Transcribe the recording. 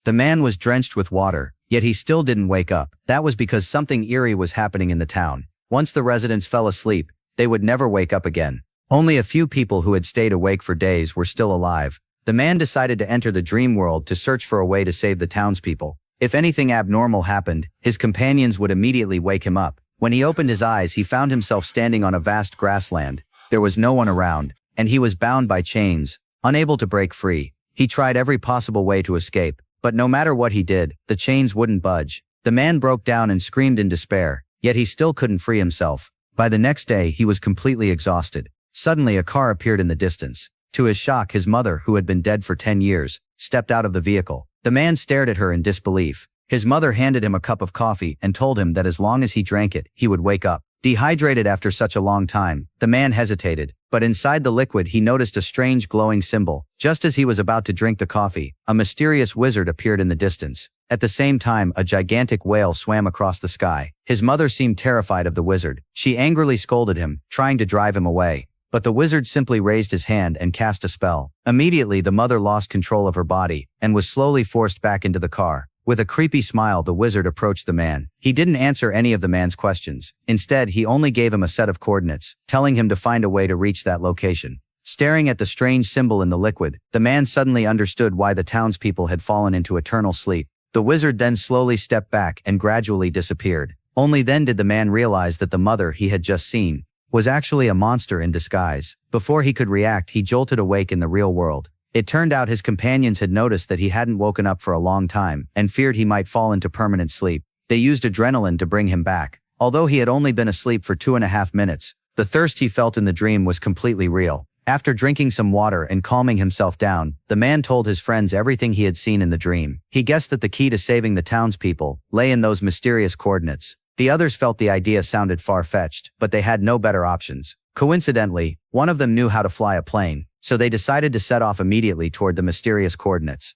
The man was drenched with water, yet he still didn't wake up. That was because something eerie was happening in the town. Once the residents fell asleep, they would never wake up again. Only a few people who had stayed awake for days were still alive. The man decided to enter the dream world to search for a way to save the townspeople. If anything abnormal happened, his companions would immediately wake him up. When he opened his eyes, he found himself standing on a vast grassland. There was no one around, and he was bound by chains, unable to break free. He tried every possible way to escape, but no matter what he did, the chains wouldn't budge. The man broke down and screamed in despair, yet he still couldn't free himself. By the next day, he was completely exhausted. Suddenly, a car appeared in the distance. To his shock, his mother, who had been dead for 10 years, stepped out of the vehicle. The man stared at her in disbelief. His mother handed him a cup of coffee and told him that as long as he drank it, he would wake up. Dehydrated after such a long time, the man hesitated, but inside the liquid he noticed a strange glowing symbol. Just as he was about to drink the coffee, a mysterious wizard appeared in the distance. At the same time, a gigantic whale swam across the sky. His mother seemed terrified of the wizard. She angrily scolded him, trying to drive him away. But the wizard simply raised his hand and cast a spell. Immediately, the mother lost control of her body and was slowly forced back into the car. With a creepy smile, the wizard approached the man. He didn't answer any of the man's questions. Instead, he only gave him a set of coordinates, telling him to find a way to reach that location. Staring at the strange symbol in the liquid, the man suddenly understood why the townspeople had fallen into eternal sleep. The wizard then slowly stepped back and gradually disappeared. Only then did the man realize that the mother he had just seen was actually a monster in disguise. Before he could react, he jolted awake in the real world. It turned out his companions had noticed that he hadn't woken up for a long time and feared he might fall into permanent sleep. They used adrenaline to bring him back. Although he had only been asleep for 2.5 minutes, the thirst he felt in the dream was completely real. After drinking some water and calming himself down, the man told his friends everything he had seen in the dream. He guessed that the key to saving the townspeople lay in those mysterious coordinates. The others felt the idea sounded far-fetched, but they had no better options. Coincidentally, one of them knew how to fly a plane, so they decided to set off immediately toward the mysterious coordinates.